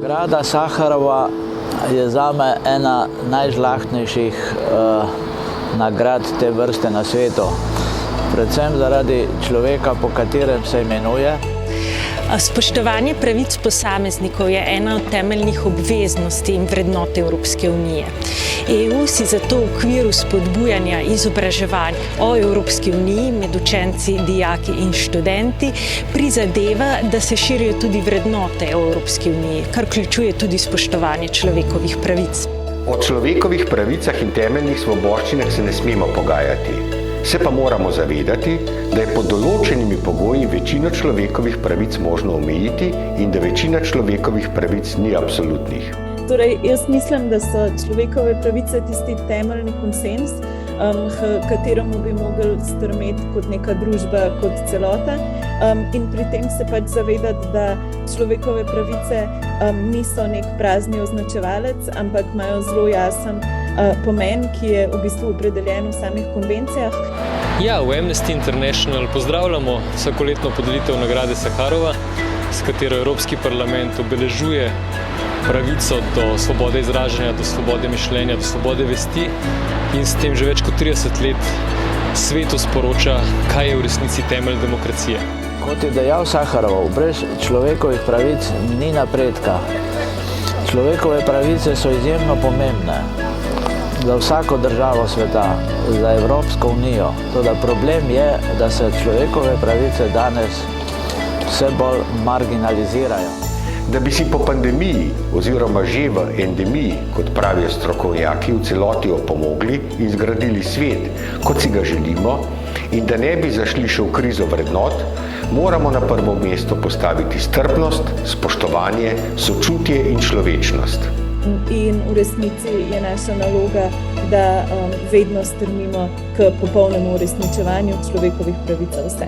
Nagrada Saharova je zame ena najžlahtnejših nagrad te vrste na svetu. Predvsem zaradi človeka, po katerem se imenuje. Spoštovanje pravic posameznikov je ena od temeljnih obveznosti in vrednot Evropske unije. EU si zato v okviru spodbujanja izobraževanj o Evropski uniji med učenci, dijaki in študenti prizadeva, da se širijo tudi vrednote o Evropski uniji, kar vključuje tudi spoštovanje človekovih pravic. O človekovih pravicah in temeljnih svoboščinah se ne smemo pogajati. Se pa moramo zavedati, da je pod določenimi pogoji večino človekovih pravic možno omejiti in da večina človekovih pravic ni absolutnih. Torej, jaz mislim, da so človekove pravice tisti temeljni konsens, kateremu bi mogli strmeti kot neka družba, kot celota. In pri tem se pač zavedati, da človekove pravice niso nek prazni označevalec, ampak imajo zelo jasen pomen, ki je v bistvu opredeljen v samih konvencijah. Ja, v Amnesty International pozdravljamo vsakoletno podelitev nagrade Saharova, s katero Evropski parlament obeležuje pravico do svobode izražanja, do svobode mišljenja, do svobode vesti in s tem že več kot 30 let svetu sporoča, kaj je v resnici temelj demokracije. Kot je dejal Saharov, brez človekovih pravic ni napredka. Človekove pravice so izjemno pomembne za vsako državo sveta, za Evropsko unijo. Toda problem je, da se človekove pravice danes vse bolj marginalizirajo. Da bi si po pandemiji oziroma že v endemiji, kot pravijo strokovnjaki, v celoti opomogli in zgradili svet, kot si ga želimo, in da ne bi zašli še v krizo vrednot, moramo na prvo mesto postaviti strpnost, spoštovanje, sočutje in človečnost. In v resnici je naša naloga, da vedno strmimo k popolnemu uresničevanju človekovih pravic za vse.